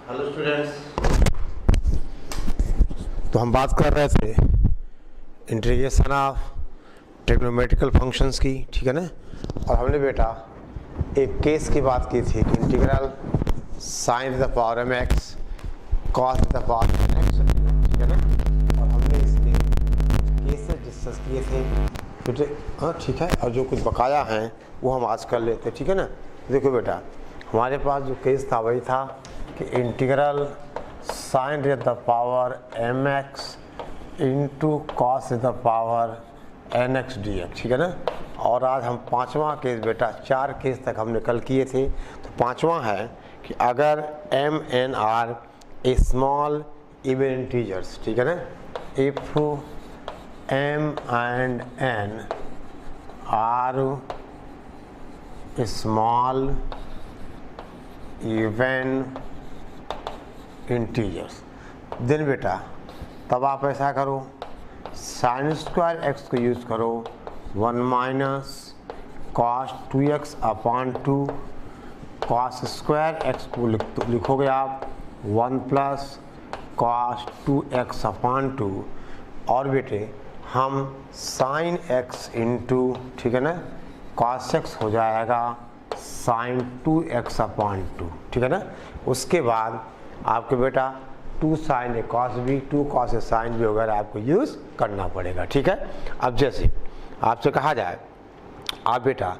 Hello students. तो हम बात कर रहे थे इंटीग्रेशन ऑफ ट्रिग्नोमेट्रिकल फंक्शंस की, ठीक है ना। और हमने बेटा एक केस की बात की थी कि integral sine the power m x cos the power n x, ठीक है ना। और हमने इसके केसेस डिस्कस किए थे, हाँ ठीक है। और जो कुछ बकाया हैं वो हम आज कर लेते, ठीक है ना। देखो बेटा, हमारे पास जो केस था वही था कि integral sine the power m x into cos the power n x d x, ठीक है ना। और आज हम पांचवा केस बेटा, 4 केस तक हमने कल किए थे, तो पांचवा है कि अगर m n are a small even integers, ठीक है ना, if m and n are small even integers, then बेटा तब आप ऐसा करो, साइन स्क्वायर एक्स को यूज़ करो 1 minus cos 2x upon 2, cos square x को लिखोगे आप 1 प्लस कॉस 2x अपॉन 2। और बेटे हम साइन x इंटू, ठीक है ना, कॉस x हो जाएगा साइन 2x अपॉन 2, ठीक है ना। उसके बाद आपके बेटा 2 sign A cos B, 2 cos A sine B वगैरह आपको यूज़ करना पड़ेगा, ठीक है। अब जैसे आपसे कहा जाए आप बेटा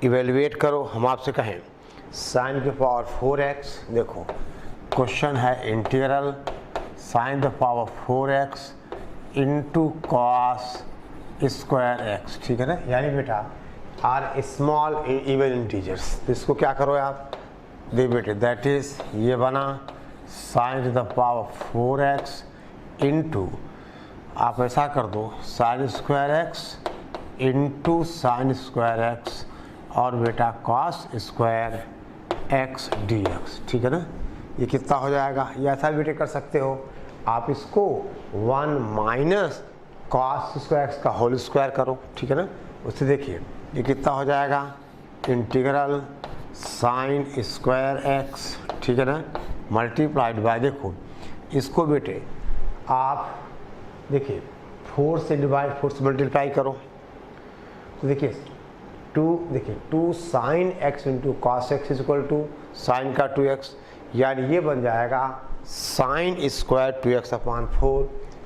इवेलुएट करो, हम आपसे कहें साइन की पावर 4x, देखो क्वेश्चन है integral sine the power 4x into cos square x, ठीक है ना। यानी बेटा आर स्मॉल इवन इंटीजर्स, तो इसको क्या करो आप, दे बेटे दैट इज ये बना sign the power 4x into, आप ऐसा कर दो sign square x into sine square x और बेटा cos square x d x, ठीक है ना। ये कितना हो जाएगा, ये ऐसा बेटे कर सकते हो आप, इसको 1 माइनस कॉस स्क्वायर एक्स का होल स्क्वायर करो, ठीक है ना। उससे देखिए ये कितना हो जाएगा, इंटीग्रल साइन स्क्वायर एक्स, ठीक है ना, मल्टीप्लाइड बाय, देखो इसको बेटे आप देखिए 4 से डिवाइड 4 से मल्टीप्लाई करो, तो देखिए 2 sine x into cos x is equal to sine का 2x, यानी ये बन जाएगा साइन स्क्वायर 2x अपॉन 4,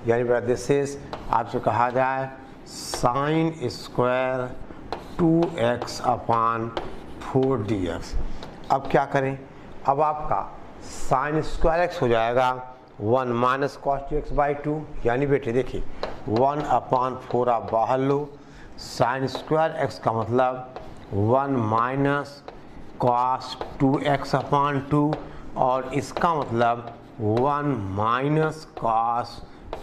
यानी बेटा दिस इज आपसे कहा जाए sine square 2x upon 4 dx। अब क्या करें, अब आपका साइन स्क्वायर एक्स हो जाएगा 1 माइनस कॉस 2x बाई 2, यानी बेटे देखिए 1 अपॉन 4 आप बाहर लो, साइन स्क्वायर एक्स का मतलब 1 माइनस कॉस 2x अपॉन 2 और इसका मतलब 1 minus cos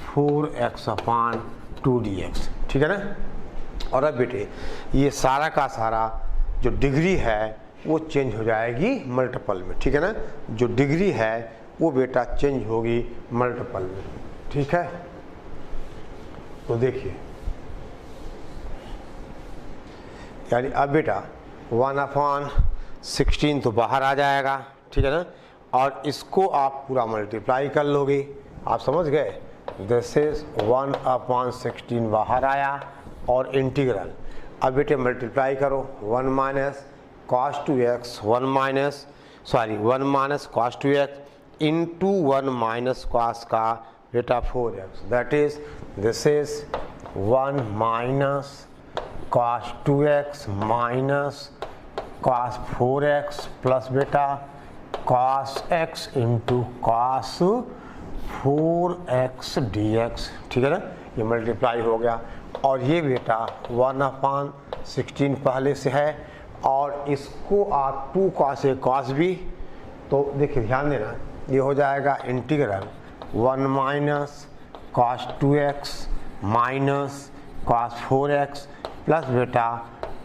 4x upon 2 dx, ठीक है ना। और अब बेटे ये सारा का सारा जो डिग्री है वो चेंज हो जाएगी मल्टीपल में, ठीक है ना। जो डिग्री है वो बेटा चेंज होगी मल्टीपल में, ठीक है। तो देखिए यानी अब बेटा 1 अपॉन 16 तो बाहर आ जाएगा, ठीक है ना। और इसको आप पूरा मल्टीप्लाई कर लोगे, आप समझ गए, दिस इज 1 अपॉन 16 बाहर आया और इंटीग्रल, अब बेटे मल्टीप्लाई करो 1 minus cos 2x 1 minus cos 2x into 1 minus cos का बेटा 4x, that is this is 1 minus cos 2x minus cos 4x plus बेटा cos x into cos 4x dx, ठीक है ना। ये मल्टीप्लाई हो गया और ये बेटा 1 अपॉन 16 पहले से है और इसको आप 2 cos a cos b, तो देखिए ध्यान देना ये हो जाएगा integral 1 minus cos 2x minus cos 4x plus बेटा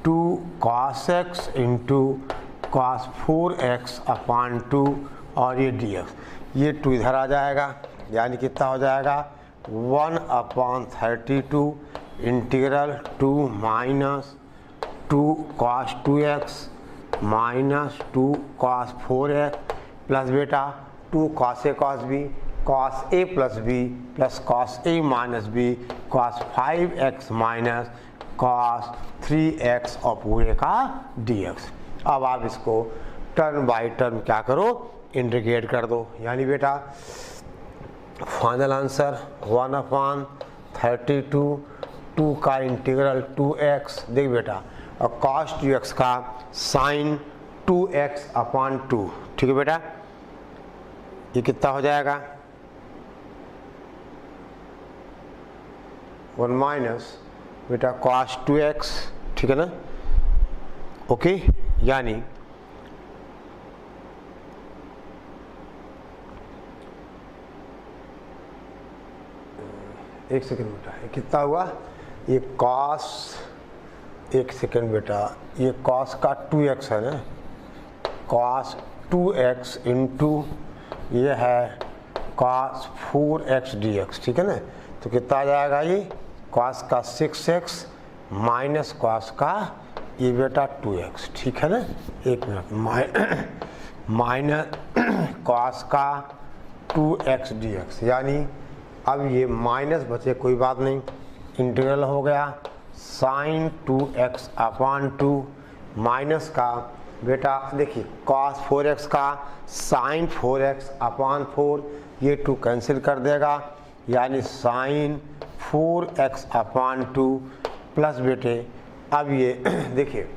2 cos x into cos 4x upon 2 और ये dx, ये 2 इधर आ जाएगा, यानी कितना हो जाएगा 1 upon 32 integral 2 minus 2 cos 2x minus 2 cos 4x plus बेटा 2 cos A cos B cos A plus B plus cos A minus B cos 5x minus cos 3x और पूरे का dx। अब आप इसको टर्म बाई टर्म क्या करो, integrate कर दो। यानी बेटा फाइनल आंसर 1/32 2 का इंटीग्रल 2x, देख बेटा, और cos 2x का साइन 2x/2। ठीक है बेटा, ये कितना हो जाएगा 1 माइनस बेटा cos 2x, ठीक है ना, ओके। यानी एक सेकेंड बेटा, ये कितना हुआ, ये cos, एक सेकेंड बेटा, ये cos का 2x है ना, cos 2x इंटू ये है cos 4x dx, ठीक है ना। तो कितना आ जाएगा ये cos का 6x माइनस cos का ये बेटा 2x, ठीक है ना। एक मिनट, माइनस cos का 2x dx, यानी अब ये माइनस बचे, कोई बात नहीं, इंटीग्रल हो गया साइन 2x/2 माइनस का बेटा देखिए cos 4x का साइन 4x/4, ये 2 कैंसिल कर देगा, यानी साइन 4x/2 प्लस बेटे अब ये देखिए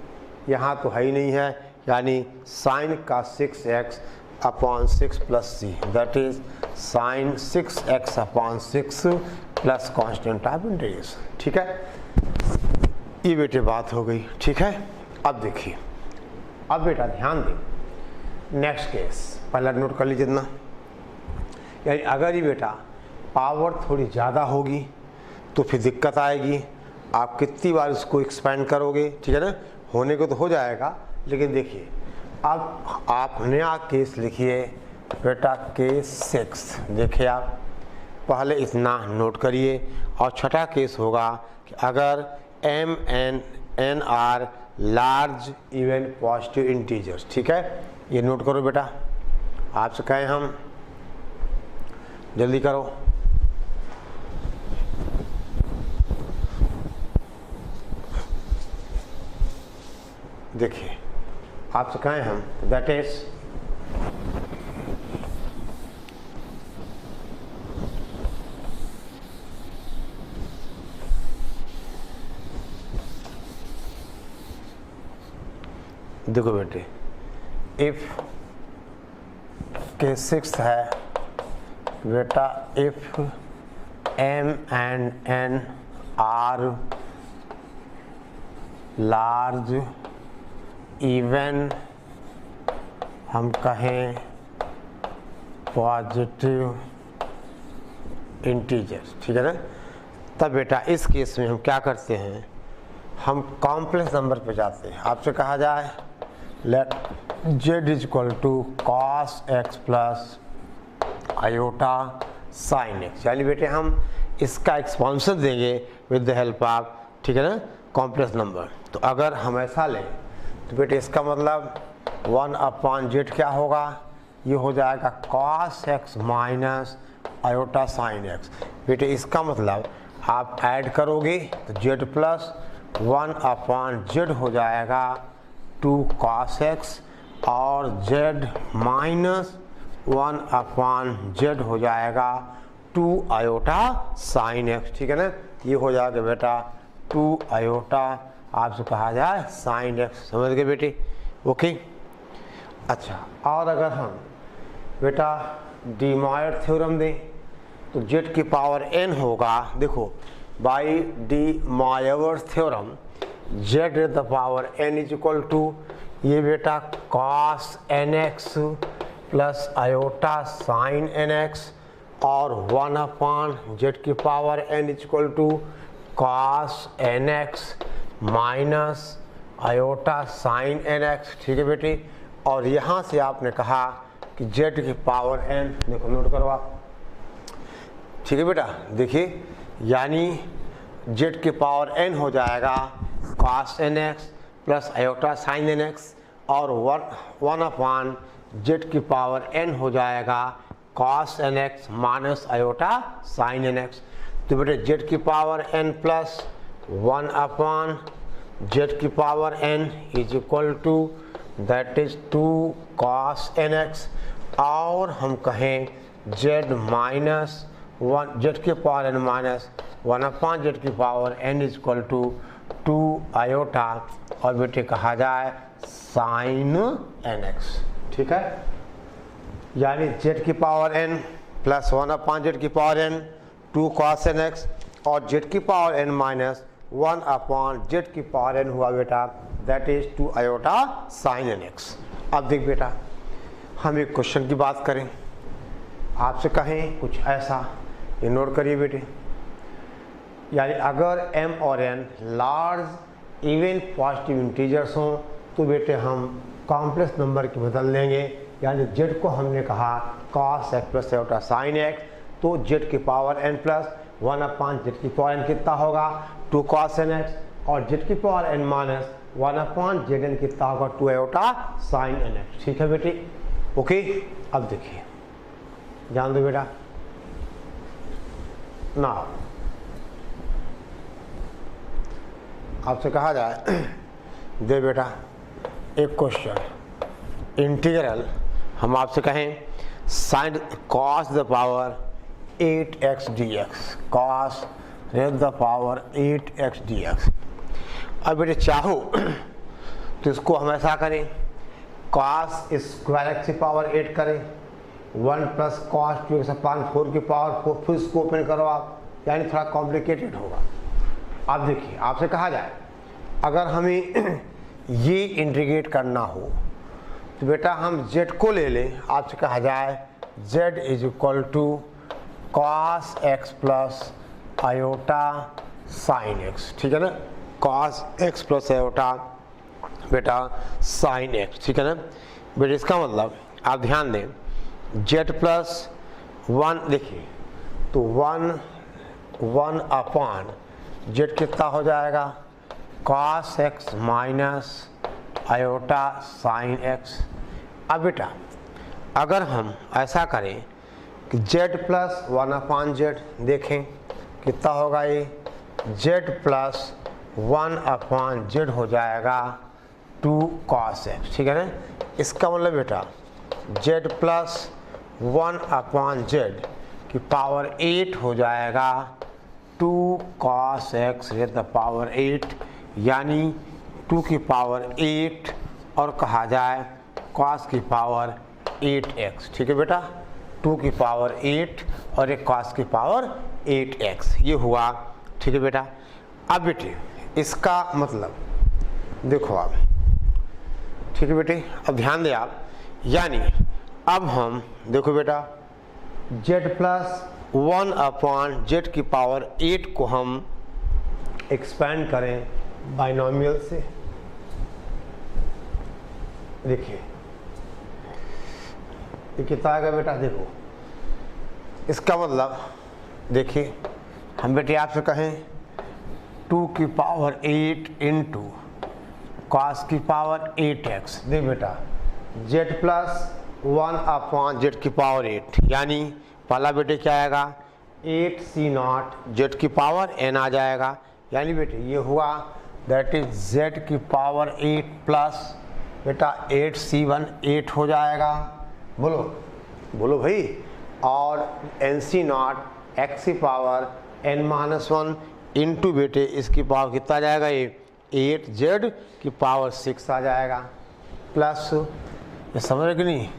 यहाँ तो है ही नहीं है, यानी साइन का 6x/6 plus C, that is sine 6x/6 plus constant of integration. ठीक है, ये बेटे बात हो गई। ठीक है, अब देखिए, अब बेटा ध्यान दें, नेक्स्ट केस पहला नोट कर लीजिए इतना, यानी अगर ये बेटा पावर थोड़ी ज़्यादा होगी तो फिर दिक्कत आएगी, आप कितनी बार इसको एक्सपेंड करोगे, ठीक है ना, होने को तो हो जाएगा, लेकिन देखिए अब आप नया केस लिखिए बेटा, केस 6। देखिए आप पहले इतना नोट करिए, और छठा केस होगा कि अगर m n are large even positive integers. ठीक है, ये नोट करो बेटा, आपसे कहें हम जल्दी करो। देखिए आपसे कहें हम, दैट इज देखो बेटे, इफ केस 6 है बेटा, if m and n are large even हम कहें पॉजिटिव इंटीजर्स, ठीक है ना, तब बेटा इस केस में हम क्या करते हैं, हम कॉम्प्लेक्स नंबर पे जाते हैं। आपसे कहा जाए let z is equal to cos x plus iota sine x, यानी बेटे हम इसका एक्सपांशन देंगे विद द हेल्प ऑफ, ठीक है ना, कॉम्प्लेक्स नंबर। तो अगर हम ऐसा लें तो बेटे इसका मतलब 1/z क्या होगा, ये हो जाएगा cos x minus iota sine x। बेटे इसका मतलब आप ऐड करोगे तो z प्लस 1/z हो जाएगा 2 cos x, और z माइनस 1/z हो जाएगा 2 आयोटा साइन x, ठीक है ना। ये हो जाएगा बेटा 2 आयोटा, आपसे कहा जाए साइन x, समझ गए बेटे, ओके। अच्छा, और अगर हम बेटा डी मॉयर थ्योरम दें तो z की पावर n होगा, देखो by De Moivre's theorem z the power n is equal to ये बेटा cos nx plus iota sine nx, और 1/z की power n is equal to cos nx minus iota sine nx, ठीक है बेटे। और यहाँ से आपने कहा कि z की पावर n, देखो नोट करो आप, ठीक है बेटा, देखिए यानी z की पावर n हो जाएगा cos nx plus iota sine nx, और 1/z जेड की पावर n हो जाएगा cos nx minus iota sin nx। तो बेटे जेड की power n plus 1 upon Z की power n is equal to that is 2 cos nx, और हम कहें z माइनस 1 जेड की power n minus 1 upon Z की power n is equal to 2 iota, और बेटे कहा जाए साइन nx। ठीक है, यानी जेड की power n plus 1 upon Z की पावर n 2 cos nx, और जेड की power n minus 1 upon Z की पावर n हुआ बेटा that is 2 iota sine nx। अब देख बेटा, हम एक क्वेश्चन की बात करें, आपसे कहें कुछ ऐसा, ये नोट करिए बेटे, यानी अगर m और n large even positive integers हों तो बेटे हम कॉम्प्लेक्स नंबर की बदल लेंगे। यानी z को हमने कहा cos x plus iota sine x, तो z की power n plus 1 upon Z की पावर n कितना होगा 2 cos nx, और z की power n minus 1 upon Z n कितना होगा 2 आयोटा साइन nx। ठीक है बेटे, ओके। अब देखिए, ध्यान दो बेटा, ना आपसे कहा जाए दे बेटा एक क्वेश्चन इंटीग्रल, हम आपसे कहें sine cos the power 8x dx, cos the power 8x dx। अब बेटे चाहो तो इसको हम ऐसा करें cos स्क्वायर x की पावर 8 करें 1 प्लस cos 2x अपॉन 4 की पावर 4, फिर इसको ओपन करो आप, यानी थोड़ा कॉम्प्लिकेटेड होगा। अब देखिए, आपसे कहा जाए अगर हमें ये इंटीग्रेट करना हो तो बेटा हम z को ले लें, आपसे कहा जाए z is equal to cos x plus iota sine x। ठीक है ना, cos x प्लस आयोटा बेटा साइन x। ठीक है ना बेटा, इसका मतलब आप ध्यान दें z प्लस 1, देखिए तो 1 अपॉन जेड कितना हो जाएगा cos x minus iota sine x। अब बेटा अगर हम ऐसा करें कि z प्लस 1 अपॉन जेड, देखें कितना होगा ये z प्लस 1 अपॉन जेड हो जाएगा 2 cos x। ठीक है ना, इसका मतलब बेटा z प्लस 1 अपॉन जेड की पावर 8 हो जाएगा 2 cos x raise the power 8, यानी 2 की पावर 8 और कहा जाए cos की पावर 8x। ठीक है बेटा, 2 की पावर 8 और एक cos की पावर 8x, ये हुआ। ठीक है बेटा, अब बेटे इसका मतलब देखो आप, ठीक है बेटे, अब ध्यान दें आप, यानी अब हम देखो बेटा z प्लस 1 अपॉन जेड की पावर 8 को हम एक्सपेंड करें बाइनोमियल से, देखिए ये कितना आएगा बेटा, देखो इसका मतलब देखिए हम बेटे आपसे कहें 2 की पावर 8 इंटू cos की पावर 8x, देख बेटा z प्लस 1 अपॉन जेड की पावर 8, यानी पहला बेटे क्या आएगा 8c0 जेड की पावर n आ जाएगा, यानी बेटे ये हुआ दैट इज z की पावर 8 प्लस बेटा 8c1 8 हो जाएगा, बोलो बोलो भाई, और nc0 x की पावर n माइनस 1 इंटू बेटे इसकी पावर कितना आ जाएगा ये 8z की पावर 6 आ जाएगा, प्लस ये समझ रहे कि नहीं,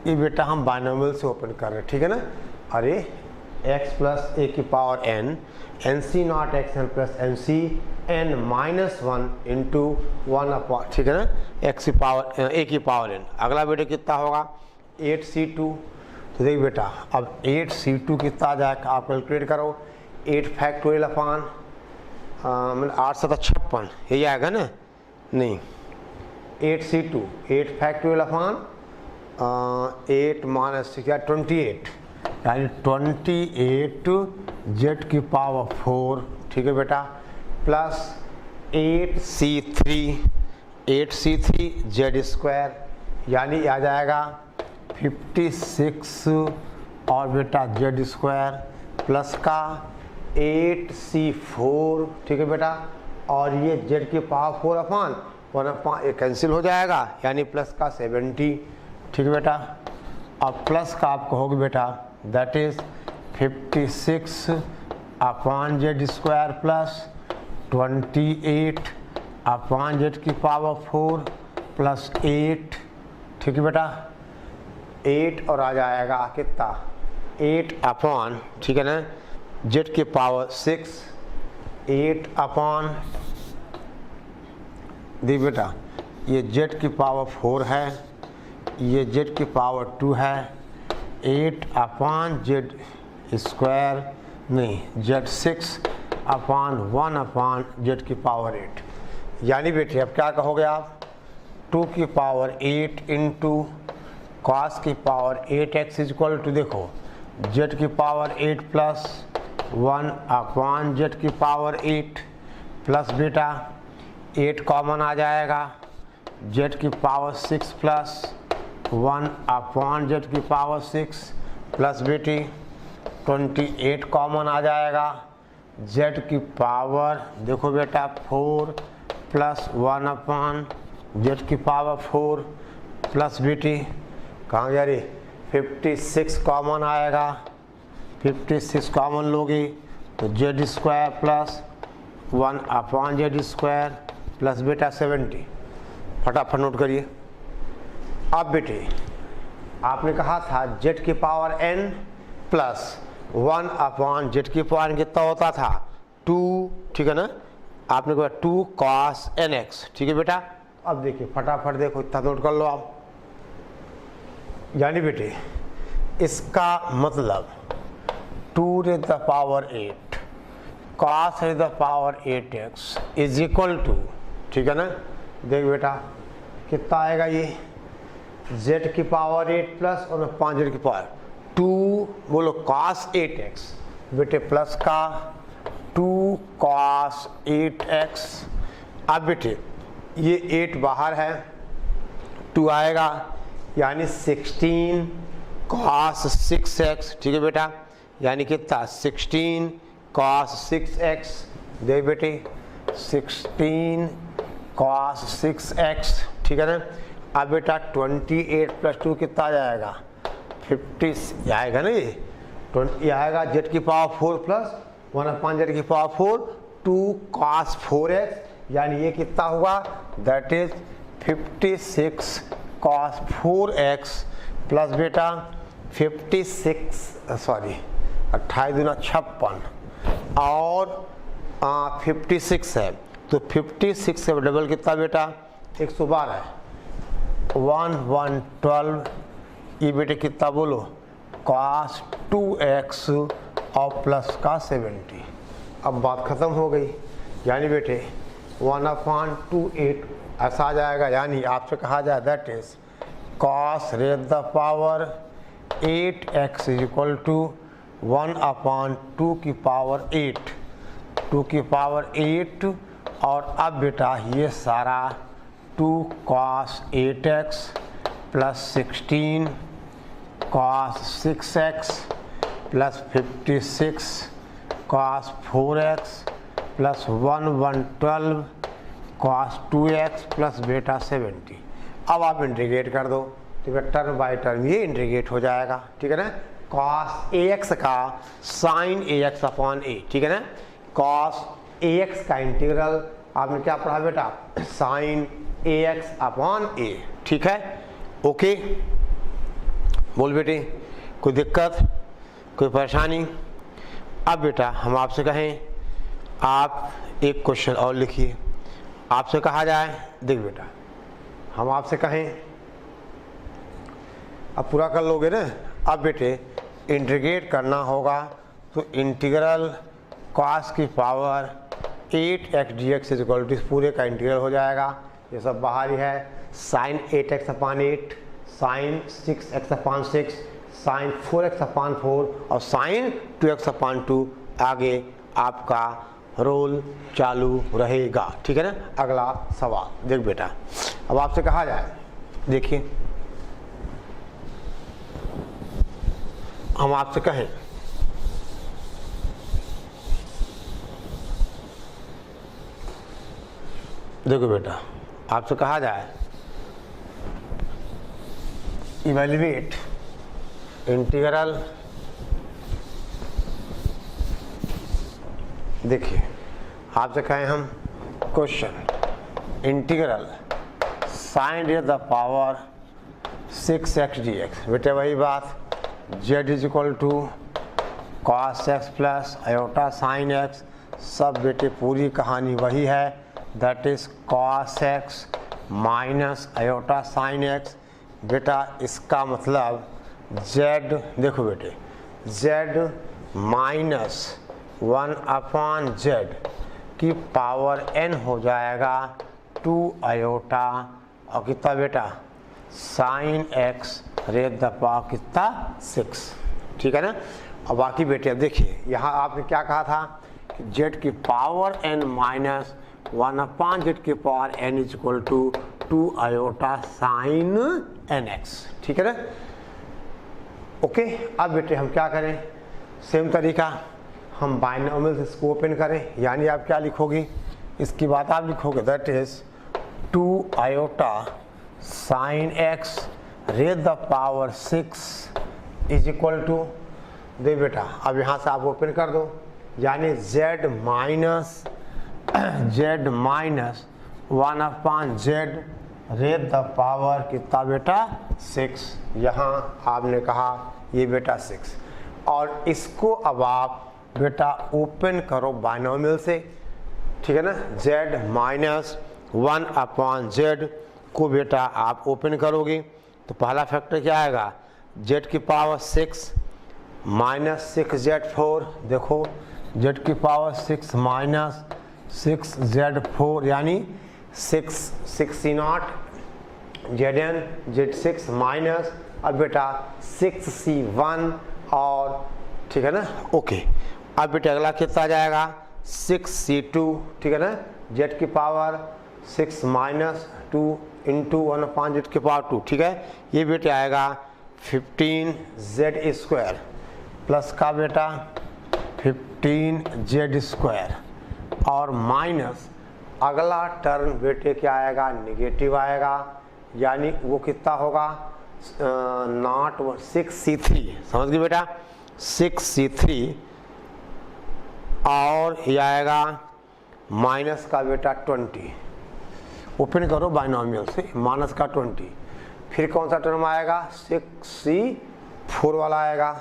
ये बेटा हम बाइनोमियल से ओपन कर रहे हैं। ठीक है ना, अरे x प्लस a की power n, nc0 xn plus nc n minus 1 into 1 upon, ठीक है ना, x की पावर a की पावर n। अगला बेटा कितना होगा 8c2, तो देख बेटा अब 8c2 कितना आ जाएगा, आप कैलकुलेट करो 8 फैक्टोरियल अपॉन मतलब 8 7 56, यही आएगा ना, नहीं 8c2 8 फैक्टोरियल अपॉन 8 माइनस 6 28, यानी 28 जेड की पावर 4। ठीक है बेटा, प्लस 8c3 जेड स्क्वायर, यानी आ जाएगा 56 और बेटा जेड स्क्वायर प्लस का 8c4, ठीक है बेटा, और ये जेड की पावर 4 अपान 1 अपान ये कैंसिल हो जाएगा, यानी प्लस का 70, ठीक है बेटा, और प्लस का आप कहोगे बेटा that is 56 upon Z square plus 28 upon Z की पावर 4 प्लस 8, ठीक है बेटा, 8 और आ जाएगा कितना 8 अपान, ठीक है ना, जेड की पावर 6, 8 अपान देख बेटा, ये जेड की पावर 4 है, ये जेड की पावर 2 है, 8 अपान जेड स्क्वायर नहीं जेड 6 अपान 1 अपान जेड की पावर 8, यानी बेटे अब क्या कहोगे आप 2 की पावर 8 इंटू कॉस की पावर 8x इक्वल टू देखो जेड की पावर 8 प्लस 1 अपान जेड की पावर 8 प्लस बेटा 8 कॉमन आ जाएगा, जेड की पावर 6 प्लस 1 अपान जेड की पावर 6 प्लस बेटी 28 कॉमन आ जाएगा, जेड की पावर देखो बेटा 4 प्लस 1 अपान जेड की पावर 4 प्लस बेटी कहाँ गया रे 56 कॉमन आएगा, 56 कॉमन लोगे तो Z square plus 1 upon Z square plus बेटा 70, फटाफट नोट करिए। अब बेटे आपने कहा था जेड की power n plus 1 upon Z की पावर कितना होता था 2, ठीक है ना, आपने कहा 2 cos nx, ठीक है बेटा। अब देखिए फटाफट देखो इतना नोट कर लो आप, यानी बेटे इसका मतलब 2 raised the power 8 cos raised the power 8x is equal to, ठीक है ना, देख बेटा कितना आएगा ये z की पावर 8 प्लस और 5 जेड की पावर 2 बोलो cos 8x बेटे प्लस का 2 cos 8x। अब बेटे ये 8 बाहर है 2 आएगा यानी 16 cos 6x, ठीक है बेटा, यानी कितना 16 cos 6x, दे बेटे 16 cos 6x, ठीक है ना। अब बेटा 28 प्लस 2 कितना आ जाएगा 50 आएगा ना, ये आएगा जेड की पावर 4 प्लस 1 अपान जेड की पावर 4 2 cos 4x, यानी ये कितना हुआ that is 56 cos 4x plus बेटा 28 दूना 56 और 56 है तो 56 से डबल कितना बेटा 112 है 112, ये बेटे कितना बोलो cos 2x और प्लस का 70। अब बात खत्म हो गई, यानी बेटे 1/28 ऐसा आ जाएगा, यानी आपसे कहा जाए that is cos raised the power 8x is equal to 1/2 की पावर 8, 2 की पावर 8 और अब बेटा ये सारा 2 cos 8x plus 16 cos 6x plus 56 cos 4x plus 112 cos 2x plus बेटा 70। अब आप इंटीग्रेट कर दो तो टर्म बाय टर्म ये इंटीग्रेट हो जाएगा, ठीक है ना, cos ax का sin ax अपॉन a, ठीक है ना, cos ax का इंटीग्रल आपने क्या पढ़ा बेटा sin ax अपॉन a, ठीक है, ओके। बोल बेटे कोई दिक्कत कोई परेशानी। अब बेटा हम आपसे कहें आप एक क्वेश्चन और लिखिए, आपसे कहा जाए देख बेटा हम आपसे कहें अब पूरा कर लोगे ना। अब बेटे इंटीग्रेट करना होगा तो इंटीग्रल cos की power 8x dx is equal to इस पूरे का इंटीग्रल हो जाएगा, ये सब बाहर ही है, sin 8x upon 8 sin 6x upon 6 sin 4x upon 4 और sin 2x अपॉन 2 आगे आपका रोल चालू रहेगा, ठीक है ना। अगला सवाल देख बेटा, अब आपसे कहा जाए देखिए हम आपसे कहें देखो बेटा, आपसे कहा जाए इवैल्यूएट इंटीग्रल, देखिए आपसे कहें हम question integral sine raise the power 6x dx, बेटे वही बात, z is equal to cos x plus iota sine x, सब बेटे पूरी कहानी वही है, that is cos x minus iota sine x. बेटा इसका मतलब z, देखो बेटे z माइनस 1/z की पावर n हो जाएगा 2 आयोटा और कितना बेटा sine x raise the power कितना 6, ठीक है ना। और बाकी बेटे अब देखिए यहाँ आपने क्या कहा था कि z की पावर n माइनस 1/z की power n is equal to 2 iota sine nx, ठीक है ना। ओके, अब बेटे हम क्या करें, सेम तरीका हम बाइनोमियल से इसको ओपन करें, यानी आप क्या लिखोगे, इसकी बात आप लिखोगे that is 2 iota sine x raise the power 6 is equal to, दे बेटा अब यहाँ से आप ओपन कर दो, यानी z minus 1/z raise the power कितना बेटा 6, यहाँ आपने कहा ये बेटा 6, और इसको अब आप बेटा ओपन करो बाइनोमियल से, ठीक है ना। z माइनस 1/z को बेटा आप ओपन करोगे तो पहला फैक्टर क्या आएगा, z की पावर 6 माइनस 6z4, देखो z की पावर 6 माइनस 6z4 यानी 6 zn z6 माइनस अब बेटा 6c1 और ठीक है ना। ओके, अब बेटा अगला कितना आ जाएगा 6c2, ठीक है ना, z की पावर 6 माइनस 2 इंटू 1/z की पावर 2, ठीक है। ये बेटे आएगा 15z स्क्वायर प्लस का बेटा 15z स्क्वायर और माइनस अगला टर्म बेटे क्या आएगा, निगेटिव आएगा, यानी वो कितना होगा नॉट 6c3, समझ गए बेटा 6c3 और ये आएगा माइनस का बेटा 20, ओपन करो बाइनोमियल से माइनस का 20, फिर कौन सा टर्म आएगा 6c4 वाला आएगा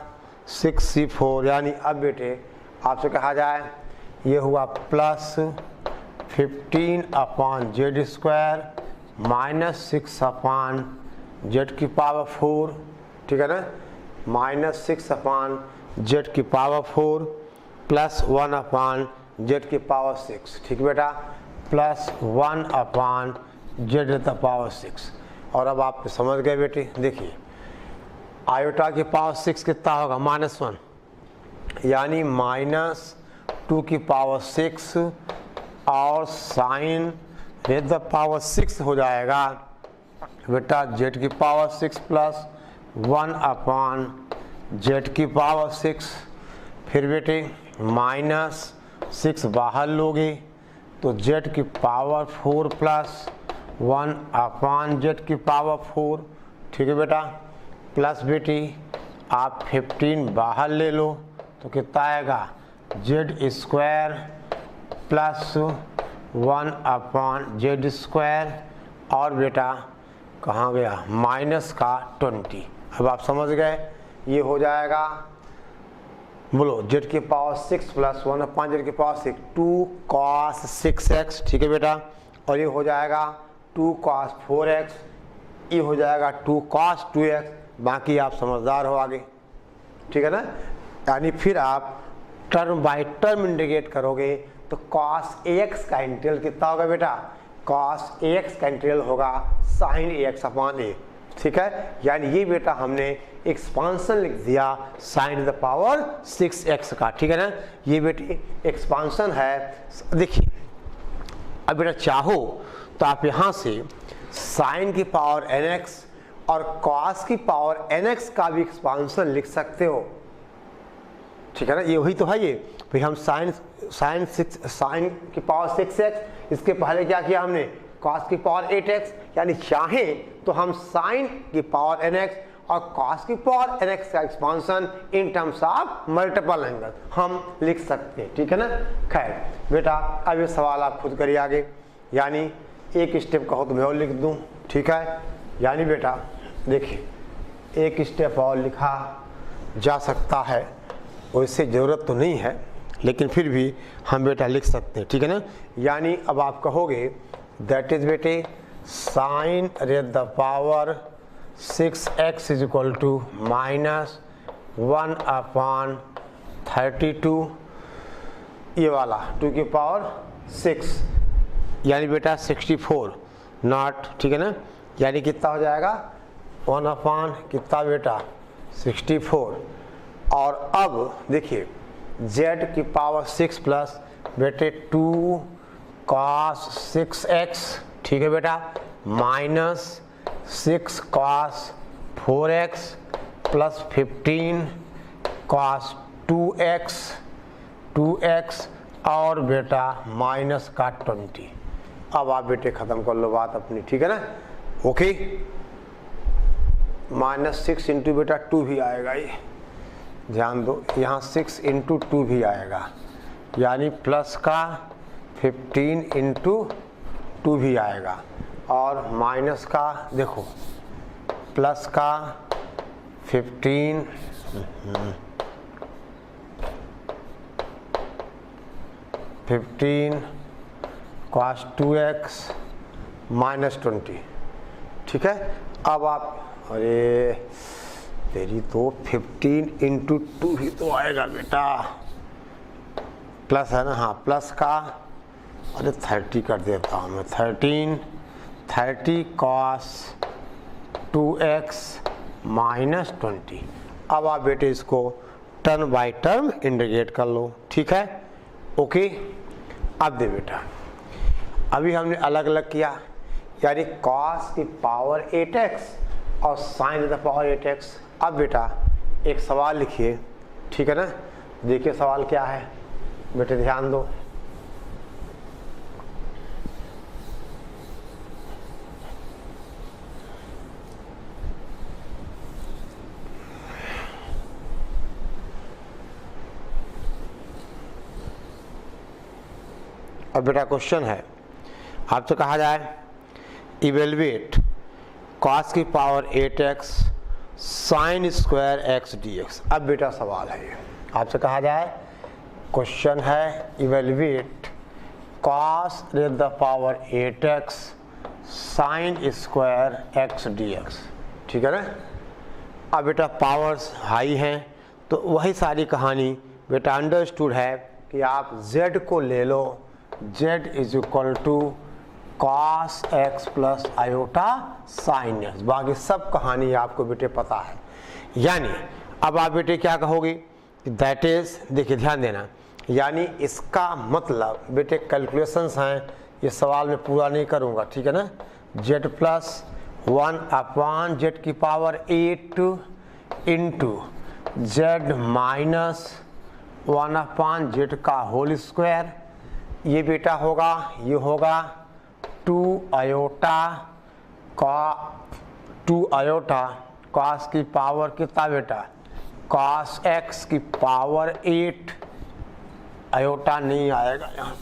6c4, यानी अब बेटे आपसे कहा जाए ये हुआ plus 15/z square minus 6/z की पावर 4, ठीक है ना, माइनस 6/z की पावर 4 प्लस 1/z की पावर 6, ठीक बेटा, प्लस 1/z द पावर 6। और अब आप समझ गए बेटे, देखिए आयोटा की पावर 6 कितना होगा -1, यानी -2 की पावर 6 और साइन रेज द पावर 6 हो जाएगा बेटा z की पावर 6 प्लस 1/z की पावर 6, फिर बेटे -6 बाहर लोगे तो z की पावर 4 प्लस 1/z की पावर 4, ठीक है बेटा, प्लस बेटी आप 15 बाहर ले लो तो कितना आएगा z square plus 1/z square और बेटा कहाँ गया माइनस का 20। अब आप समझ गए, ये हो जाएगा बोलो z की पावर 6 प्लस 1/z की पावर 6 2 cos 6x, ठीक है बेटा, और ये हो जाएगा 2 cos 4x, ये हो जाएगा 2 cos 2x, बाकी आप समझदार हो आगे, ठीक है ना। यानी फिर आप टर्म बाय टर्म इंटीग्रेट करोगे तो cos ax का इंटीग्रल कितना होगा बेटा, cos ax का इंटीग्रल होगा sin ax/a, ठीक है। यानी ये बेटा हमने एक्सपांशन लिख दिया sin द पावर 6x का, ठीक है ना, ये बेटे एक्सपांशन है। देखिए अब बेटा चाहो तो आप यहाँ से sin की पावर nx और cos की पावर nx का भी एक्सपांशन लिख सकते हो, ठीक है ना, ये वही तो है ये। भाई हम साइन की पावर 6x, इसके पहले क्या किया हमने, कॉस की पावर 8x, यानी चाहें तो हम साइन की पावर nx और कॉस की पावर nx का expansion in terms of multiple angle हम लिख सकते हैं, ठीक है ना। खैर बेटा अब ये सवाल आप खुद करिए आगे, यानी एक स्टेप कहो तो मैं और लिख दूं, ठीक है। यानी बेटा देखिए एक स्टेप और लिखा जा सकता है, वैसे ज़रूरत तो नहीं है लेकिन फिर भी हम बेटा लिख सकते हैं, ठीक है ना। यानी अब आप कहोगे दैट इज बेटे sine raise the power 6x is equal to -1/32, ये वाला 2 की पावर 6 यानी बेटा 64 नॉट, ठीक है ना। यानी कितना हो जाएगा 1/ कितना बेटा 64। और अब देखिए z की पावर 6 प्लस बेटे 2 cos 6x, ठीक है बेटा, -6 cos 4x plus 15 cos 2x और बेटा माइनस का 20। अब आप बेटे ख़त्म कर लो बात अपनी, ठीक है ना। ओके, -6 इंटू बेटा 2 भी आएगा, ये ध्यान दो, यहाँ 6 इंटू 2 भी आएगा, यानी प्लस का 15 इंटू 2 भी आएगा, और माइनस का देखो प्लस का 15 cos 2x -20, ठीक है। अब आप अरे तेरी तो 15 इंटू 2 ही तो आएगा बेटा, प्लस है ना, हाँ प्लस का, अरे 30 कर देता हूँ मैं, 30 cos 2x -20। अब आप बेटे इसको टर्म बाय टर्म इंटीग्रेट कर लो, ठीक है। ओके, अब दे बेटा अभी हमने अलग अलग किया, यानी cos की पावर 8x और sin द पावर 8x। अब बेटा एक सवाल लिखिए, ठीक है ना। देखिए सवाल क्या है बेटे, ध्यान दो। अब बेटा क्वेश्चन है, आपसे कहा जाए इवेलुएट cos की power 8x sin square x dx। अब बेटा सवाल है ये, आपसे कहा जाए क्वेश्चन है evaluate cos raise the power 8x sin square x dx, ठीक है ना। अब बेटा पावर्स हाई हैं तो वही सारी कहानी बेटा अंडरस्टूड है कि आप z को ले लो, z is equal to cos x plus iota sin x, बाकी सब कहानी आपको बेटे पता है। यानी अब आप बेटे क्या कहोगे, दैट इज, देखिए ध्यान देना, यानी इसका मतलब बेटे कैलकुलेशंस हैं, ये सवाल में पूरा नहीं करूँगा, ठीक है ना। z प्लस 1/z की power 8 into z minus 1/z का होल स्क्वायर, ये बेटा होगा, ये होगा 2 आयोटा cos की पावर कितना बेटा, cos x की पावर 8, आयोटा नहीं आएगा यहाँ,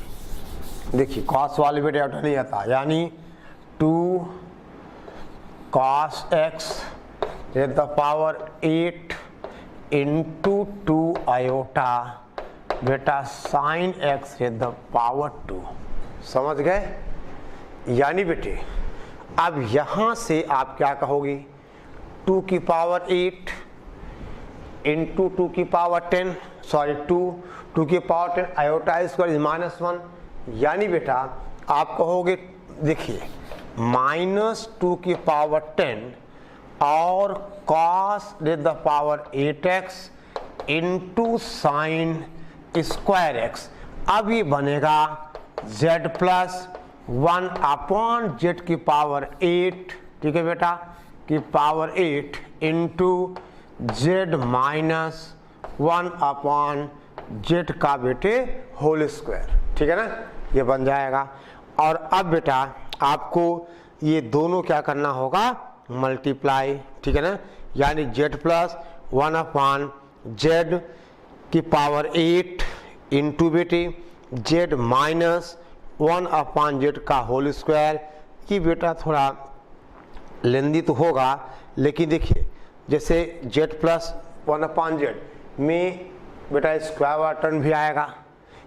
देखिए cos वाले बेटे आयोटा नहीं आता, यानी 2 cos x raise the power 8 into 2 iota बेटा sin x raise the power 2। समझ गए। यानी बेटे अब यहाँ से आप क्या कहोगे, 2 की पावर 8 इंटू 2 की पावर 10, सॉरी 2 की पावर 10 आयोटा स्क्वायर इज -1, यानी बेटा आप कहोगे, देखिए -2 की पावर 10 और cos raise the power 8x into sine square x। अब ये बनेगा z प्लस 1/z की पावर 8, ठीक है बेटा, की power 8 into z minus 1 upon Z का बेटे होल स्क्वायर, ठीक है ना, ये बन जाएगा। और अब बेटा आपको ये दोनों क्या करना होगा, मल्टीप्लाई, ठीक है ना, यानी जेड प्लस 1 अपॉन जेड की पावर 8 इंटू बेटे जेड माइनस 1 अपॉन जेड का होल स्क्वायर। ये बेटा थोड़ा लेंदी तो होगा, लेकिन देखिए जैसे जेड प्लस 1 अपॉन जेड में बेटा स्क्वायर वाला टर्म भी आएगा,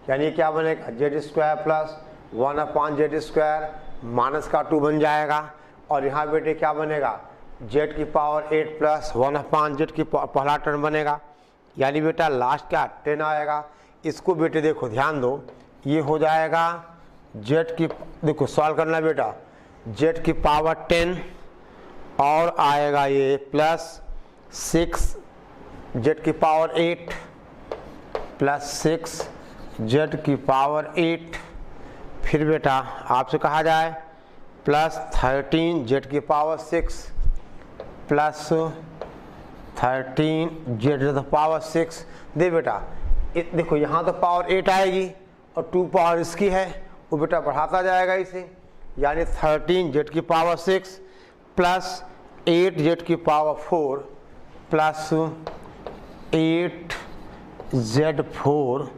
यानी क्या बनेगा, Z square plus 1 upon Z square minus का 2 बन जाएगा। और यहाँ बेटे क्या बनेगा, जेड की पावर 8 प्लस 1 अपॉन जेड की पहला टर्म बनेगा, यानी बेटा लास्ट क्या 10 आएगा। इसको बेटे देखो ध्यान दो, ये हो जाएगा जेड की, देखो सॉल्व करना बेटा, जेड की पावर 10 और आएगा ये प्लस 6 जेड की पावर 8 प्लस 6 जेड की पावर 8, फिर बेटा आपसे कहा जाए प्लस 13 जेड की power 6 plus 13 Z the power 6। दे बेटा देखो यहाँ तो पावर 8 आएगी और 2 पावर इसकी है, वो बेटा बढ़ाता जाएगा इसे, यानी 13 जेड की पावर 6 प्लस 8 जेड की पावर 4 प्लस 8 जेड 4।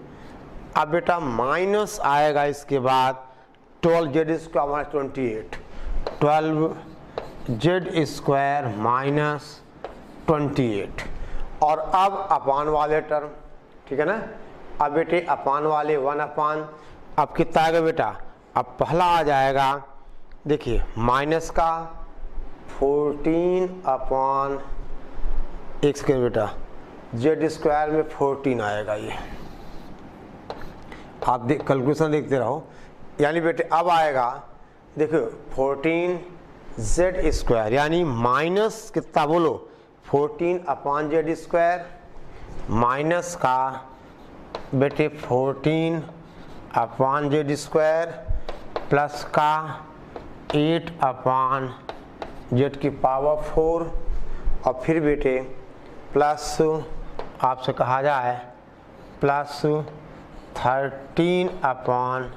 अब बेटा माइनस आएगा इसके बाद 12 Z square minus 28, 12 Z square minus 28। और अब अपान वाले टर्म, ठीक है ना, अब बेटे अपान वाले 1 अपान, अब कितना आएगा बेटा, अब पहला आ जाएगा देखिए माइनस का 14 अपॉन एक सेकेंड बेटा, जेड स्क्वायर में 14 आएगा, ये आप कैलकुलेशन देखते रहो, यानी बेटे अब आएगा देखो 14 जेड स्क्वायर, यानी माइनस कितना बोलो 14 अपॉन जेड स्क्वायर माइनस का बेटे 14 अपॉन जेड स्क्वायर प्लस का 8 अपॉन जेड की पावर 4, और फिर बेटे प्लस आपसे कहा जाए प्लस 13 अपॉन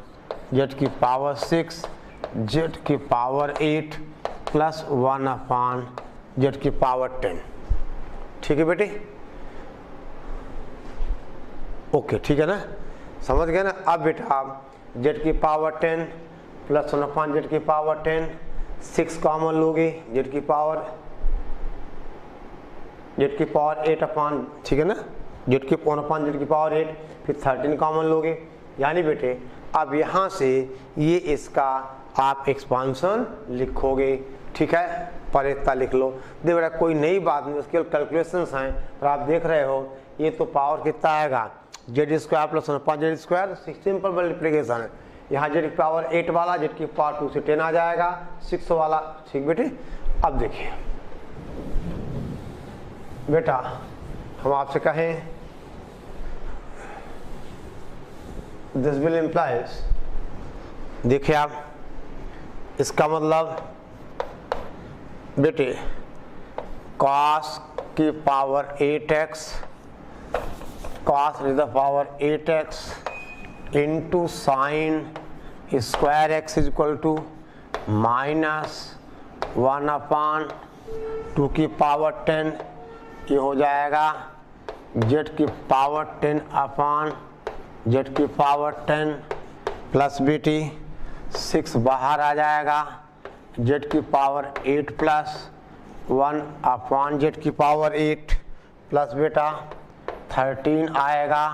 जेड की पावर 6 जेड की पावर 8 प्लस 1 अपॉन जेड की पावर 10। ठीक है बेटे, ओके ठीक है ना, समझ गए ना। अब बेटा आप जेड की पावर 10 प्लस 1 अपॉन जेड की पावर 10, 6 कॉमन लोगे, जेड की पावर 8 अपॉन, ठीक है ना, जेड की 1 अपॉन जेड की पावर 8, फिर 13 कॉमन लोगे, यानी बेटे अब यहाँ से ये इसका आप एक्सपांशन लिखोगे, ठीक है, पर इतना लिख लो। देखो बेटा कोई नई बात नहीं, उसके कैलकुलेशंस हैं, और आप देख रहे हो ये तो पावर कितना आएगा, Z square plus 1 upon Z square, simple multiplication है। यहाँ जेड की पावर 8 वाला जेड की पावर 2 से 10 आ जाएगा, 6 वाला, ठीक बेटे। अब देखिए बेटा हम आपसे कहें दिस विल इम्प्लाइज, देखिए आप इसका मतलब बेटे cos की power 8x cos to the power 8x into sine square x is equal to minus 1 upon 2 की पावर 10, ये हो जाएगा जेड की पावर 10 अपॉन जेड की पावर 10 प्लस बेटी 6 बाहर आ जाएगा, जेड की पावर 8 प्लस 1 अपॉन जेड की पावर 8 प्लस बेटा 13 आएगा,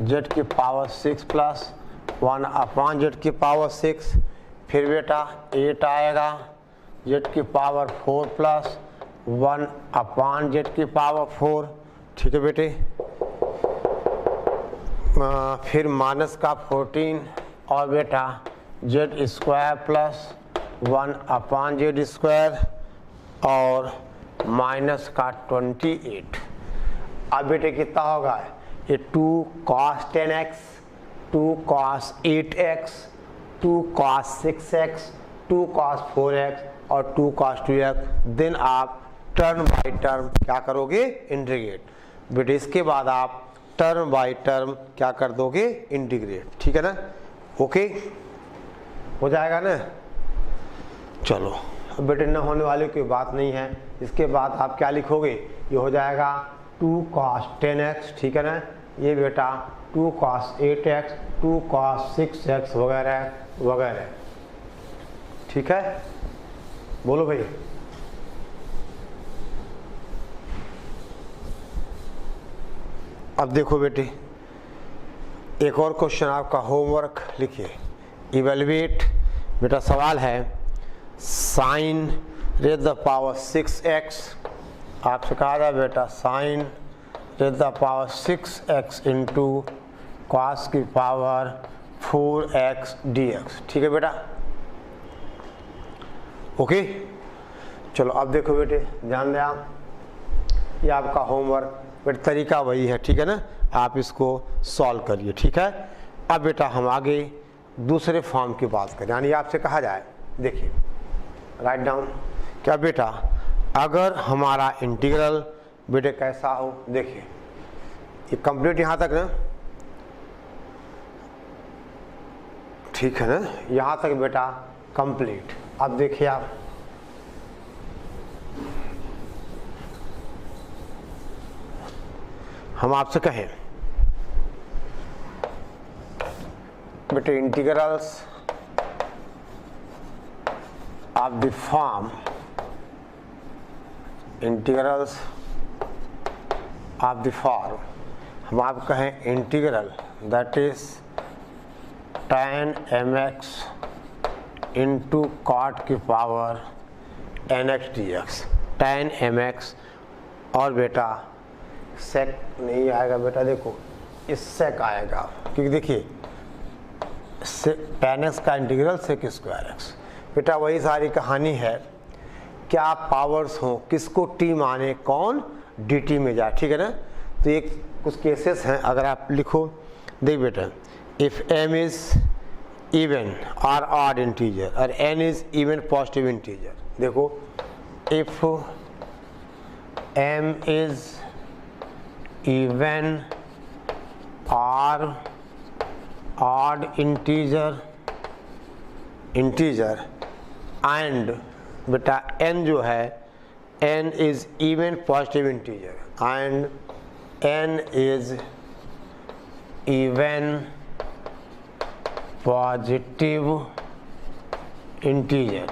जेड की पावर 6 प्लस 1 अपॉन जेड की पावर 6, फिर बेटा 8 आएगा, जेड की पावर 4 प्लस 1 अपॉन जेड की पावर 4, ठीक है बेटे। फिर माइनस का 14 और बेटा Z square plus 1 upon Z square और माइनस का 28। अब बेटे कितना होगा, ये 2 cos 10x, 2 cos 8x, 2 cos 6x, 2 cos 4x और 2 cos 2x। देन आप टर्म बाय टर्म क्या करोगे, इंटीग्रेट। बेटे इसके बाद आप टर्म बाय टर्म क्या कर दोगे, इंटीग्रेट। ठीक है ना, ओके हो जाएगा ना। चलो बेटे न होने वाली कोई बात नहीं है। इसके बाद आप क्या लिखोगे, ये हो जाएगा 2 cos 10x, ठीक है ना, ये बेटा 2 cos 8x, 2 cos 6x वगैरह वगैरह। ठीक है, बोलो भाई। अब देखो बेटे एक और क्वेश्चन आपका होमवर्क लिखिए। इवेलुएट, बेटा सवाल है sign raise the power 6x, आपसे कहा था बेटा sine raise the power 6x into cos की पावर 4x dx। ठीक है बेटा, ओके। चलो अब देखो बेटे, ध्यान दें आप, ये आपका होमवर्क, बेटा तरीका वही है। ठीक है ना, आप इसको सॉल्व करिए। ठीक है, अब बेटा हम आगे दूसरे फॉर्म की बात करें, यानी आपसे कहा जाए, देखिए राइट डाउन, क्या बेटा अगर हमारा इंटीग्रल बेटे कैसा हो, देखिए ये कंप्लीट यहाँ तक ना, ठीक है ना, यहाँ तक बेटा कंप्लीट। अब देखिए आप, हम आपसे कहें बेटे integrals of the form, integrals of the form, हम आप कहें integral that is tan mx into cot की power nx dx, tan mx, और बेटा सेक नहीं आएगा बेटा, देखो इस सेक आएगा, क्योंकि देखिए tan x का इंटीग्रल सेक स्क्वायर x। बेटा वही सारी कहानी है, क्या पावर्स हो, किसको टी माने, कौन dt में जाए। ठीक है ना, तो ये कुछ केसेस हैं, अगर आप लिखो, देख बेटा इफ m इज इवन और ऑड इंटीजर और n is even positive integer, देखो इफ m इज इवन और ऑड इंटीजर एंड बेटा n जो है n is even positive integer and n is even positive integer,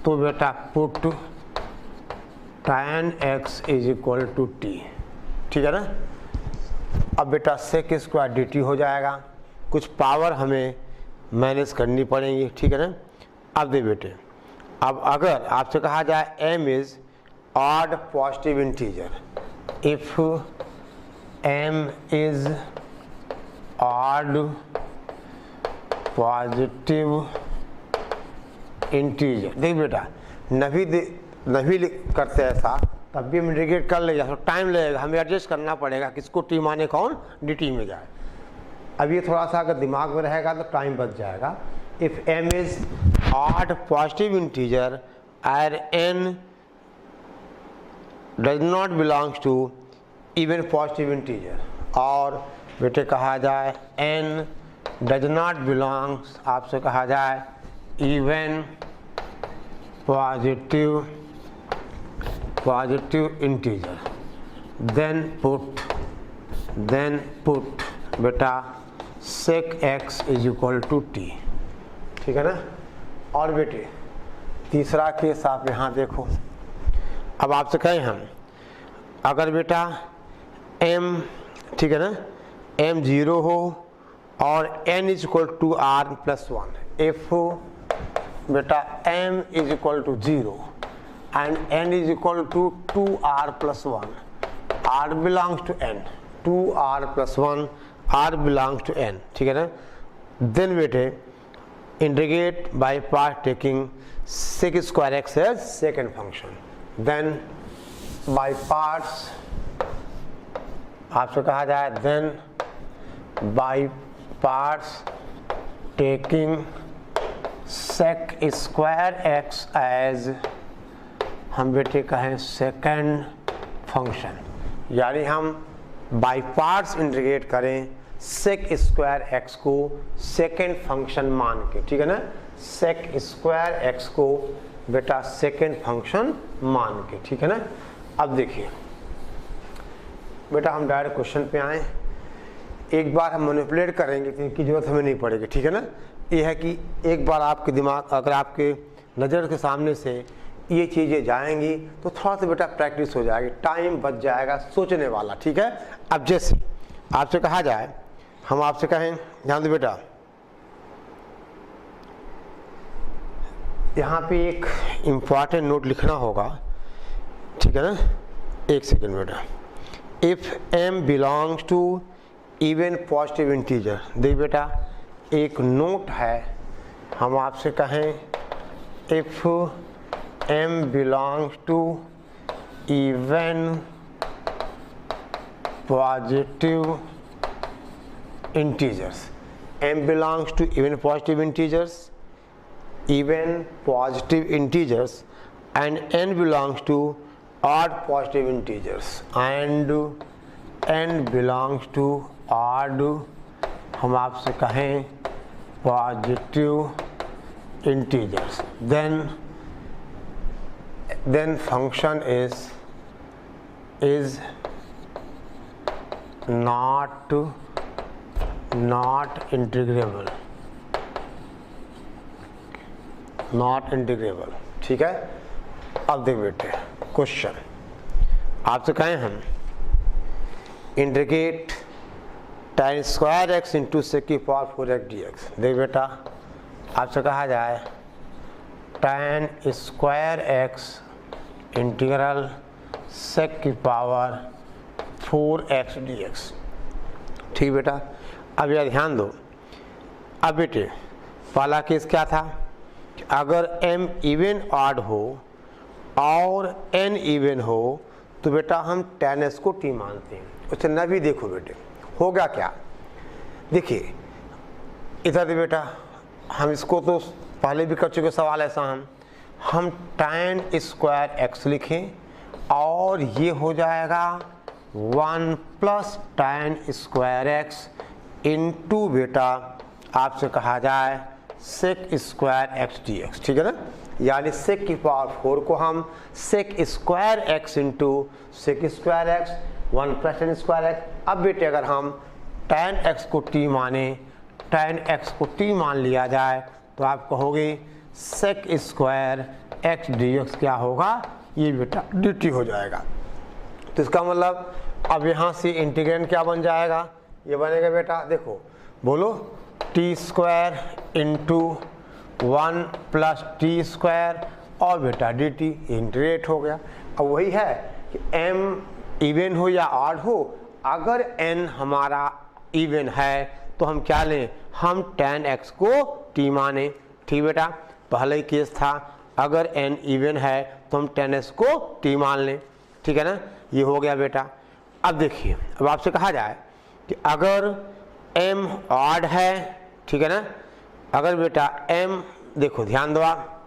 तो बेटा put tan x is equal to t। ठीक है ना, अब बेटा सेक स्क्वायर dt हो जाएगा, कुछ पावर हमें मैनेज करनी पड़ेगी। ठीक है ना, अब दे बेटे, अब अगर आपसे कहा जाए m is odd positive integer, if m is odd positive integer, देख बेटा नभी करते ऐसा, तब भी हम इंटीग्रेट कर लेगा, तो टाइम लगेगा, हमें एडजस्ट करना पड़ेगा किसको टी माने कौन dt में जाए। अब ये थोड़ा सा अगर दिमाग में रहेगा तो टाइम बच जाएगा। If m is odd positive integer और n does not belongs to even positive integer, और बेटे कहा जाए n डज नॉट बिलोंग्स, आपसे कहा जाए even positive integer, then put बेटा sec x is equal to t। ठीक है ना, और बेटे तीसरा केस आप यहाँ देखो, अब आपसे कहें हम अगर बेटा m, ठीक है ना, m 0 हो और n is equal to r plus 1, if बेटा m is equal to 0 and n is equal to 2r plus 1, r belongs to n, 2r plus 1, r belongs to n। ठीक है ना, देन बेटे integrate by part taking sec square x as second function, then by parts आपसे कहा जाए, then by parts taking sec square x as, हम बेटे कहें सेकेंड फंक्शन, यानी हम बाई पार्ट्स इंटीग्रेट करें सेक स्क्वायर एक्स को सेकेंड फंक्शन मान के, ठीक है ना, सेक स्क्वायर एक्स को बेटा सेकेंड फंक्शन मान के, ठीक है ना। अब देखिए बेटा हम डायरेक्ट क्वेश्चन पे आए, एक बार हम मैनिपुलेट करेंगे तो इनकी जरूरत हमें नहीं पड़ेगी, ठीक है ना। ये है कि एक बार आपके दिमाग अगर आपके नज़र के सामने से ये चीज़ें जाएंगी तो थोड़ा सा बेटा प्रैक्टिस हो जाएगी, टाइम बच जाएगा सोचने वाला, ठीक है। अब जैसे आपसे कहा जाए, हम आपसे कहें ध्यान दो बेटा, यहाँ पे एक इम्पॉर्टेंट नोट लिखना होगा, ठीक है ना। एक सेकेंड बेटा, if m belongs to even positive integer, देख बेटा एक नोट है, हम आपसे कहें if m belongs to even positive integers, m belongs to even positive integers, even positive integers, and n belongs to odd positive integers, and n belongs to odd, हम आपसे कहें positive integers, then function is not integrable, not integrable, ठीक है। अब देख बेटे question आपसे कहें हम integrate tan square x into sec की पावर 4x dx, देख बेटा आपसे कहा जाए tan स्क्वायर एक्स इंटीग्रल सेक की पावर 4x dx, ठीक बेटा। अब यह ध्यान दो, अब बेटे पहला केस क्या था, अगर m इवन ऑड हो और n इवन हो तो बेटा हम tan s को t मानते हैं। उसे न भी देखो बेटे होगा क्या, देखिए इधर दे बेटा, हम इसको तो पहले भी कर चुके सवाल ऐसा, हम tan स्क्वायर x लिखें और ये हो जाएगा 1 plus tan square x into बेटा आपसे कहा जाए sec square x d x, ठीक है ना। यानी सेक की पावर 4 को हम sec square x into sec square x 1 plus tan square x. अब बेटे अगर हम tan x को t माने, tan x को t मान लिया जाए तो आप कहोगे sec square x d x क्या होगा, ये बेटा dt हो जाएगा। तो इसका मतलब अब यहाँ से इंटीग्रेंड क्या बन जाएगा, ये बनेगा बेटा देखो बोलो T square into 1 plus T square और बेटा डी टी, इंटीग्रेट हो गया। अब वही है कि m इवन हो या ऑड हो, अगर n हमारा इवन है तो हम क्या लें, हम tan x को t माने, ठीक बेटा। पहले ही केस था अगर n इवन है तो हम tan s को t मान लें, ठीक है ना, ये हो गया बेटा। अब देखिए अब आपसे कहा जाए कि अगर m ऑड है, ठीक है ना, अगर बेटा m देखो ध्यान दो आप,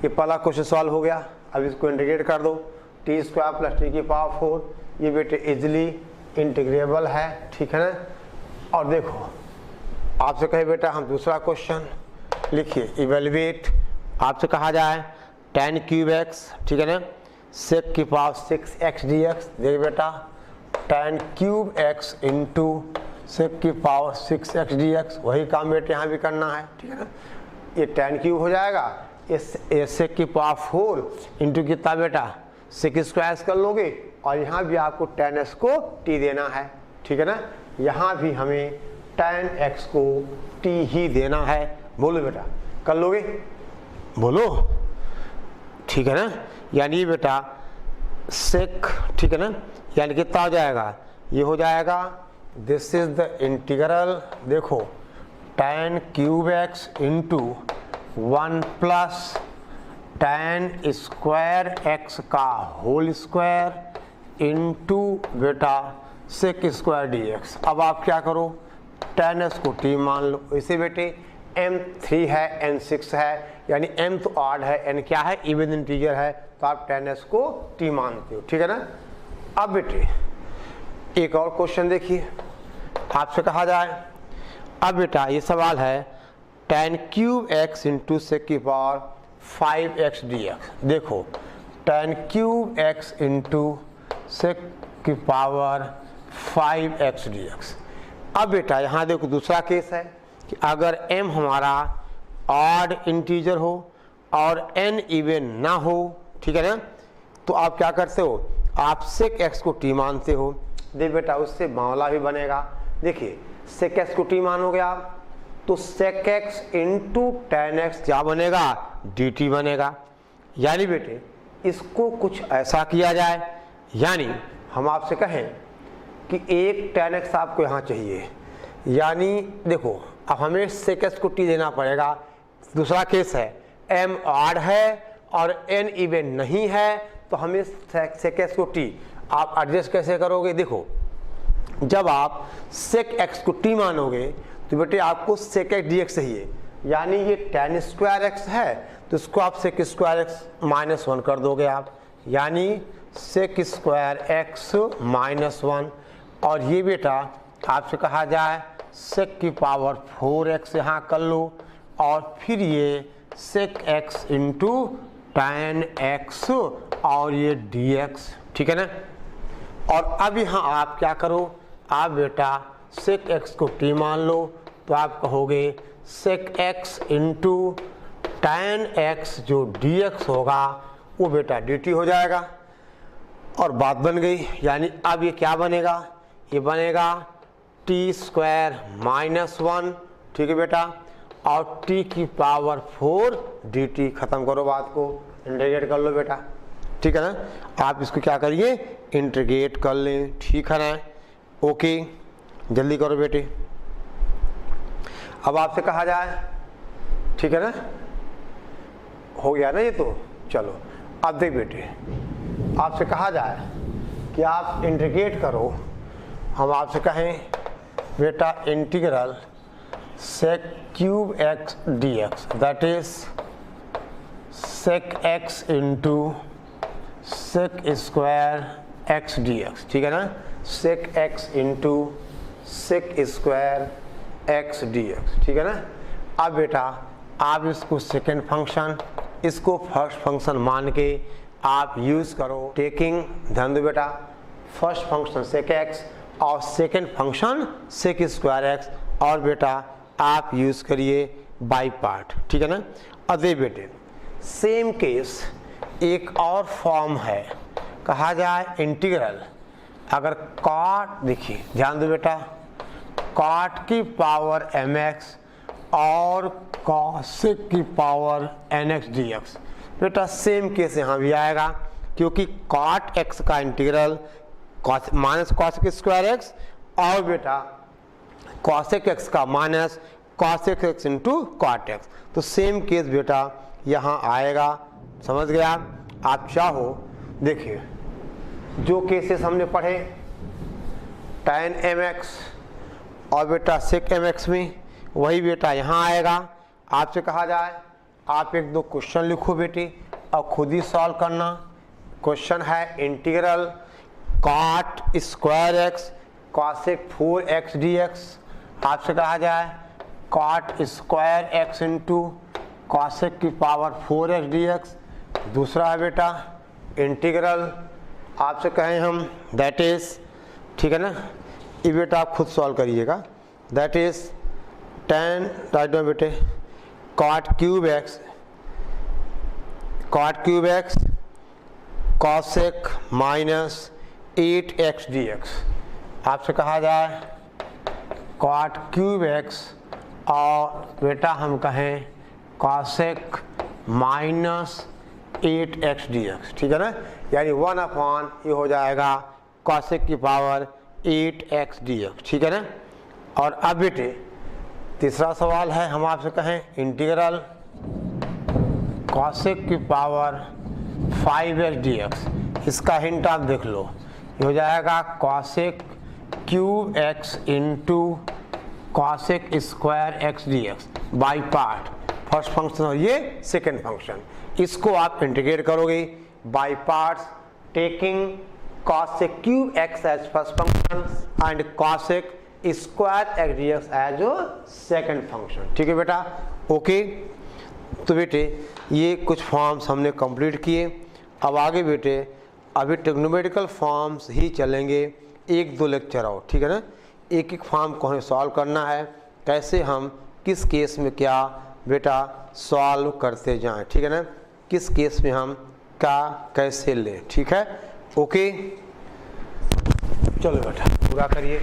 ये पहला क्वेश्चन सॉल्व हो गया। अब इसको इंटीग्रेट कर दो, टी स्क्वायर प्लस टी की पावर 4, ये बेटे इजिली इंटीग्रेबल है, ठीक है ना। और देखो आपसे कहे बेटा हम दूसरा क्वेश्चन लिखिए, इवेलुएट आपसे कहा जाए tan क्यूब एक्स, ठीक है ना, सेक की पावर 6x dx, देख बेटा tan cube x into sec की पावर 6x dx, वही काम बेटे यहाँ भी करना है, ठीक है ना। ये tan क्यूब हो जाएगा, इस सेक की पावर 4 इंटू कितना बेटा सेक स्क्वायर कर लोगे, और यहाँ भी आपको tan s को t देना है, ठीक है ना। यहाँ भी हमें tan x को t ही देना है, बोलो बेटा कर लोगे, बोलो, ठीक है ना। यानी बेटा सेक, ठीक है ना, यानी कितना हो जाएगा, ये हो जाएगा दिस इज द इंटीग्रल, देखो tan cube x into 1 plus tan square x का होल स्क्वायर इंटू बेटा सेक स्क्वायर डी एक्स। अब आप क्या करो, tan s को t मान लो, इसे बेटे m 3 है n 6 है, यानी m तो ऑड है, n क्या है इवन इंटीजर है, तो आप tan s को t मानते हो, ठीक है ना। अब बेटे एक और क्वेश्चन देखिए, आपसे कहा जाए, अब बेटा ये सवाल है tan cube x into sec की पावर 5x dx। देखो tan cube x into sec की पावर 5x dx। अब बेटा यहाँ देखो दूसरा केस है कि अगर m हमारा ऑड इंटीजर हो और n इवन ना हो, ठीक है ना, तो आप क्या करते हो, आप सेक x को t मानते हो। देख बेटा उससे मामला भी बनेगा। देखिए सेक x को t मानोगे आप तो सेक x इंटू टेन एक्स क्या बनेगा, dt बनेगा। यानी बेटे इसको कुछ ऐसा किया जाए, यानी हम आपसे कहें कि एक टेन एक्स आपको यहाँ चाहिए, यानी देखो अब हमें सेक x को t देना पड़ेगा। दूसरा केस है m ऑड है और n इवन नहीं है, तो हमें सेक x को t आप एडजस्ट कैसे करोगे। देखो जब आप सेक x को t मानोगे तो बेटे आपको सेक x dx चाहिए, यानी ये tan स्क्वायर x है तो इसको आप सेक स्क्वायर x माइनस 1 कर दोगे आप, यानी सेक स्क्वायर x माइनस 1। और ये बेटा आपसे कहा जाए सेक की पावर 4x यहाँ कर लो, और फिर ये सेक x इंटू tan x और ये dx, ठीक है ना। और अब यहाँ आप क्या करो, आप बेटा सेक x को t मान लो तो आप कहोगे सेक x इंटू tan x जो dx होगा वो बेटा dt हो जाएगा, और बात बन गई। यानी अब ये क्या बनेगा, ये बनेगा t स्क्वायर माइनस 1, ठीक है बेटा, और t की पावर 4 dt। खत्म करो बात को, इंटीग्रेट कर लो बेटा, ठीक है ना। आप इसको क्या करिए, इंटीग्रेट कर लें, ठीक है ना। ओके जल्दी करो बेटे। अब आपसे कहा जाए, ठीक है ना, हो गया ना ये तो, चलो अब देख बेटे आपसे कहा जाए कि आप इंटीग्रेट करो। हम आपसे कहें बेटा integral sec cube x dx, that is sec x into sec square x dx, ठीक है ना, sec x into sec square x dx, ठीक है ना। अब बेटा आप इसको सेकेंड फंक्शन, इसको फर्स्ट फंक्शन मान के आप यूज़ करो, टेकिंग, ध्यान दो बेटा, फर्स्ट फंक्शन सेक x और second function sec square x, और बेटा आप यूज़ करिए बाई पार्ट, ठीक है ना। अदे बेटे सेम केस एक और फॉर्म है, कहा जाए इंटीग्रल, अगर कॉट, देखिए ध्यान दो बेटा, कॉट की पावर mx और कॉसेक की पावर nx dx, बेटा सेम केस यहाँ भी आएगा, क्योंकि कॉट x का integral minus cosec square x और बेटा कॉसेक x का minus cosec x into cot x, तो सेम केस बेटा यहाँ आएगा। समझ गया आप चाहो, देखिए जो केसेस हमने पढ़े tan mx और बेटा सेक mx में, वही बेटा यहाँ आएगा। आपसे कहा जाए आप एक दो क्वेश्चन लिखो बेटे और खुद ही सॉल्व करना। क्वेश्चन है integral cot square x cosec 4x dx। आपसे कहा जाए cot square x into cosec की पावर 4x dx। दूसरा है बेटा इंटीग्रल, आपसे कहें हम दैट इज, ठीक है ना, ये बेटा आप खुद सॉल्व करिएगा, दैट इज tan, राइट दो बेटे, cot cube x cosec minus 8x dx। आपसे कहा जाए कॉट क्यूब x और बेटा हम कहें कॉसेक माइनस 8x dx, ठीक है ना, यानी 1 अपॉन ये हो जाएगा कॉसेक की पावर 8x dx, ठीक है ना। और अब बेटे तीसरा सवाल है, हम आपसे कहें इंटीग्रल कॉसेक की पावर 5x dx, इसका हिंट आप देख लो, ये हो जाएगा cosec cube x into cosec square x dx by part, first function और ये सेकेंड फंक्शन, इसको आप इंटीग्रेट करोगे by parts, taking cosec cube x as first function and cosec square x dx as second function। ठीक है बेटा, okay. तो बेटे ये कुछ फॉर्म्स हमने कंप्लीट किए। अब आगे बेटे अभी ट्रिग्नोमेट्रिकल फॉर्म्स ही चलेंगे, 1-2 लेक्चर और, ठीक है ना। एक एक फॉर्म को हमें सॉल्व करना है, कैसे हम किस केस में क्या बेटा सॉल्व करते जाएं, ठीक है ना, किस केस में हम क्या कैसे लें, ठीक है, ओके। चलो बेटा पूरा करिए।